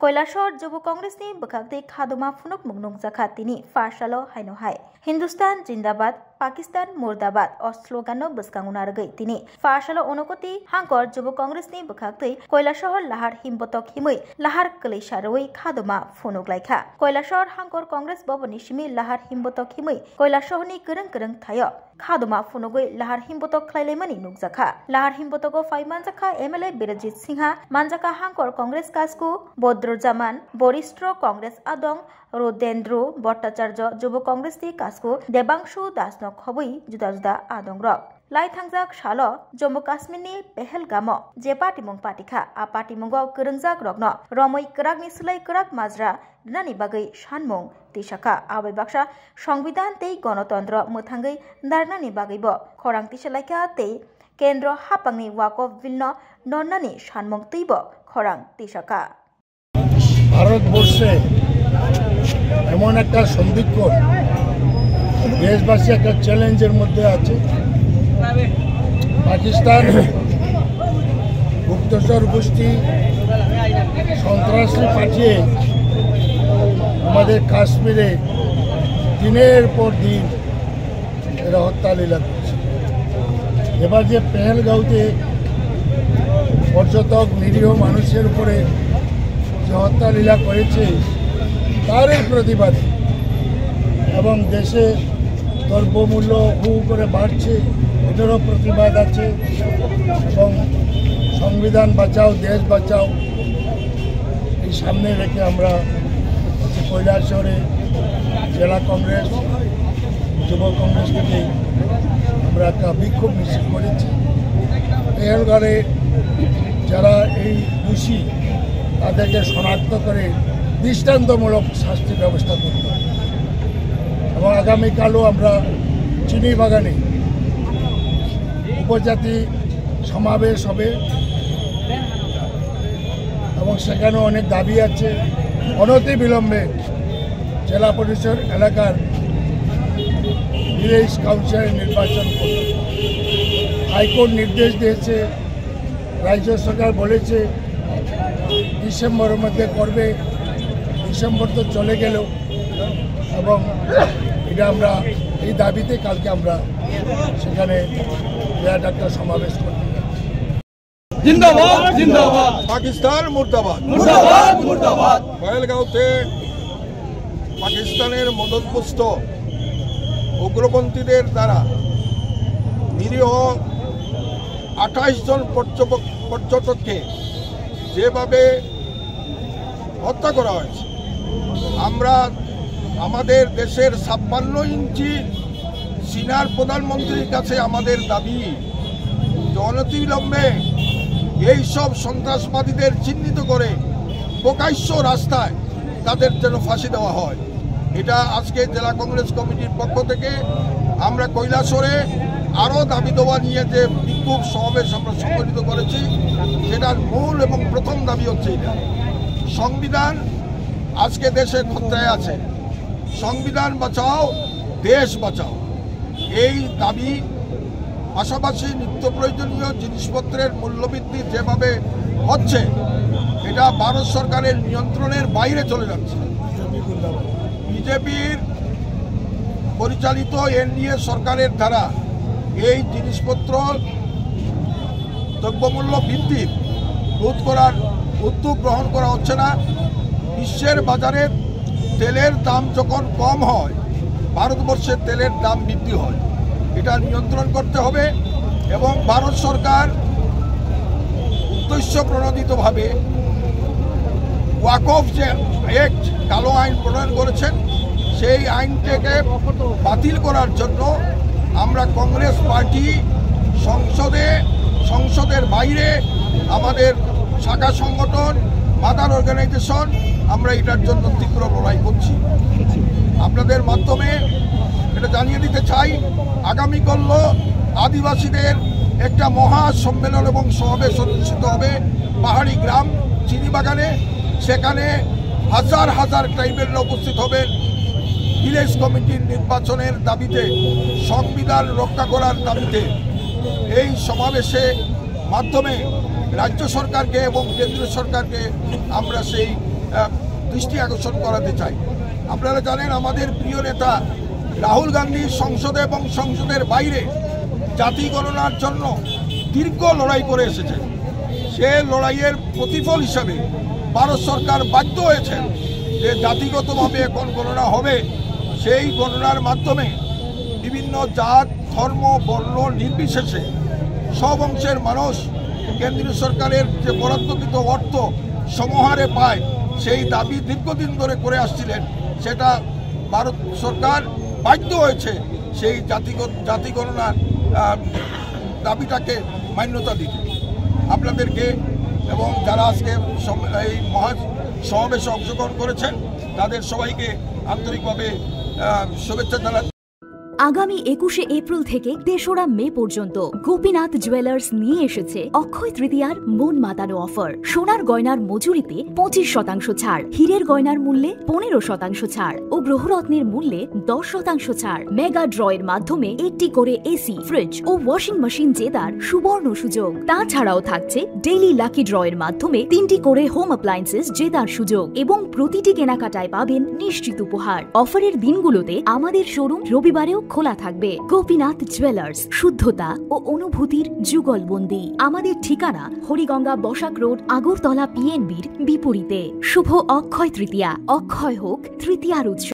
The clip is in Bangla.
কৈলাসহর যুব কংগ্রেসনি বখাগতে খাদমা ফুনুক মুগনুক জাখা তিনি ফারসালো হাইনো হাই হিন্দুস্তান জিন্দাবাদ পাকিস্তান মুর্দাবাদ স্লোগানো বসকাঙ্গুনা রগৈ তিনি ফারসালো অনুকতি হাঙ্কর যুব কংগ্রেসনি বখাগতে কৈলাসহর লাহার হিমবতক হিमै লাহার কলৈসারৈ খাদমা ফুনুক লাইখা কৈলাসহর হাঙ্কর কংগ্রেস ভবননি সিমি লাহার হিমবতক হিमै কৈলাসহরनि गोरों गोरों थायो खादमा फुनुगै लाहार हिमबतक खलायलायमानि नुकजाखा लाहार हिमबतको फाइमानजाखा एमएलए बिरजित सिंहा मानजाखा हांकर कांग्रेस कासकु बद्रुज्जामान वरिष्ठ कांग्रेस आदं रोदेन्द्र भट्टाचार्य युव कांग्रेसनि कासकु देबांशु दासनक हबै जुदा जुदा आदं रक लाई थांजाक सालो जम्मू काश्मीरनि पहलगामो जे पार्टीमुं पार्टीखा आ पार्टीमुंगाव गोरोंजाक रगनो रमै करागनि सोलाय कराग माजरा नानि बागै सानमुं तिसाखा आबै बाक्सा संविधान तै गणतंत्र मोथांगै दारनानि बागैबो खरां तिसालायखा तै केंद्र हापांनि वाकफ बिलनो नन्नानि सानमुं तैबो खरां तिसाखा ভারতবর্ষে এমন একটা সন্ধিক্ষণ দেশবাসী একটা চ্যালেঞ্জের মধ্যে আছে পাকিস্তান গুপ্তচর গোষ্ঠী সন্ত্রাসী পাঠিয়ে আমাদের কাশ্মীরে দিনের পর দিন এরা হত্যালীলা করছে। এবার যে পেহেলগাঁওতে পর্যটক নিরীহ মানুষের উপরে যে হত্যালীলা করেছে তারই প্রতিবাদ এবং দেশে দ্রব্যমূল্য হু করে বাড়ছে এটারও প্রতিবাদ আছে এবং সংবিধান বাঁচাও দেশ বাঁচাও এই সামনে রেখে আমরা কৈলাসহরে জেলা কংগ্রেস যুব কংগ্রেস থেকে আমরা একটা বিক্ষোভ মিছিল করেছি। পেহেলগাঁওয়ে যারা এই দোষী তাদেরকে শনাক্ত করে দৃষ্টান্তমূলক শাস্তি ব্যবস্থা করতে হবে এবং আগামীকালও আমরা চিনিবাগানে উপজাতি সমাবেশ হবে এবং সেখানে অনেক দাবি আছে। অনতি বিলম্বে জেলা পরিষদ এলাকার ভিলেজ কাউন্সিলর নির্বাচন করবে। হাইকোর্ট নির্দেশ দিয়েছে, রাজ্য সরকার বলেছে ডিসেম্বরের মধ্যে করবে। ডিসেম্বর তো চলে গেল এবং এটা আমরা এই দাবিতে কালকে আমরা সেখানে বিরাট একটা সমাবেশ করতে জিন্দাবাদ জিন্দাবাদ পাকিস্তান মুর্দাবাদ মুর্দাবাদ মুর্দাবাদ পহেলগাঁওতে পাকিস্তানের মদতপুষ্ট উগ্রপন্থীদের দ্বারা নিরীহ 28 জন পর্যটককে যেভাবে হত্যা করা হয়েছে, আমরা আমাদের দেশের 56 ইঞ্চি সিনার প্রধানমন্ত্রীর কাছে আমাদের দাবি অনতিবিলম্বে এই সব সন্ত্রাসবাদীদের চিহ্নিত করে প্রকাশ্য রাস্তায় তাদের যেন ফাঁসি দেওয়া হয়। এটা আজকে জেলা কংগ্রেস কমিটির পক্ষ থেকে আমরা কৈলাসহরে আরও দাবি দেওয়া নিয়ে যে বিক্ষোভ সমাবেশ আমরা সংগঠিত করেছি, সেটার মূল এবং প্রথম দাবি হচ্ছে এটা। সংবিধান আজকে দেশের খতরায় আছে, সংবিধান বাঁচাও দেশ বাঁচাও এই দাবি। পাশাপাশি নিত্য প্রয়োজনীয় জিনিসপত্রের মূল্যবৃদ্ধি যেভাবে হচ্ছে এটা ভারত সরকারের নিয়ন্ত্রণের বাইরে চলে যাচ্ছে। বিজেপির পরিচালিত এনডিএ সরকারের দ্বারা এই জিনিসপত্র দ্রব্যমূল্য বৃদ্ধির রোধ করার উদ্যোগ গ্রহণ করা হচ্ছে না। বিশ্বের বাজারে তেলের দাম যখন কম হয়, ভারতবর্ষের তেলের দাম বৃদ্ধি হয়। এটা নিয়ন্ত্রণ করতে হবে এবং ভারত সরকার উদ্দেশ্য প্রণোদিতভাবে ওয়াকফ যে অ্যাক্ট কালো আইন প্রণয়ন করেছেন, সেই আইনটাকে বাতিল করার জন্য আমরা কংগ্রেস পার্টি সংসদের বাইরে আমাদের শাখা সংগঠন মাদার অর্গানাইজেশন আমরা এটার জন্য তীব্র লড়াই করছি। আপনাদের মাধ্যমে এটা জানিয়ে দিতে চাই, আগামীকাল আদিবাসীদের একটা মহা সম্মেলন এবং সমাবেশ অনুষ্ঠিত হবে পাহাড়ি গ্রাম চিনিবাগানে। সেখানে হাজার হাজার ট্রাইবেলরা উপস্থিত হবেন ভিলেজ কমিটির নির্বাচনের দাবিতে, সংবিধান রক্ষা করার দাবিতে। এই সমাবেশে মাধ্যমে রাজ্য সরকারকে এবং কেন্দ্রীয় সরকারকে আমরা সেই দৃষ্টি আকর্ষণ করাতে চাই। আপনারা জানেন আমাদের প্রিয় নেতা রাহুল গান্ধী সংসদে এবং সংসদের বাইরে জাতি গণনার জন্য দীর্ঘ লড়াই করে এসেছে। সে লড়াইয়ের প্রতিফল হিসাবে ভারত সরকার বাধ্য হয়েছেন যে জাতিগতভাবে এখন গণনা হবে। সেই গণনার মাধ্যমে বিভিন্ন জাত ধর্ম বর্ণ নির্বিশেষে সব অংশের মানুষ কেন্দ্রীয় সরকারের যে বরাদ্দকৃত অর্থ সমহারে পায়, সেই দাবি দীর্ঘদিন ধরে করে আসছিলেন। সেটা ভারত সরকার বাধ্য হয়েছে সেই জাতি গণনার দাবিটাকে মান্যতা দিতে। আপনাদেরকে এবং যারা আজকে এই মহা সমাবেশে অংশগ্রহণ করেছেন তাদের সবাইকে আন্তরিকভাবে শুভেচ্ছা জানাচ্ছি। আগামী 21শে এপ্রিল থেকে 3রা মে পর্যন্ত গোপীনাথ জুয়েলার্স নিয়ে এসেছে অক্ষয় তৃতীয়ার মন মাতানো অফার। সোনার গয়নার মজুরিতে 25% ছাড়, হীরের গয়নার মূল্যে 15% ছাড় ও গ্রহরত্নের মূল্যে 10% ছাড়। মেগা ড্রয়ের মাধ্যমে 8টি করে এসি, ফ্রিজ ও ওয়াশিং মেশিন জেতার সুবর্ণ সুযোগ। তাছাড়াও থাকছে ডেইলি লাকি ড্রয়ের মাধ্যমে 3টি করে হোম অ্যাপ্লায়েন্সেস জেতার সুযোগ এবং প্রতিটি কেনাকাটায় পাবেন নিশ্চিত উপহার। অফারের দিনগুলোতে আমাদের শোরুম রবিবারেও খোলা থাকবে। গোপীনাথ জুয়েলার্স, শুদ্ধতা ও অনুভূতির যুগলবন্দি। আমাদের ঠিকানা হরিগঙ্গা বসাক রোড, আগরতলা PNBর বিপরীতে। শুভ অক্ষয় তৃতীয়া। অক্ষয় হোক তৃতীয়ার উৎসব।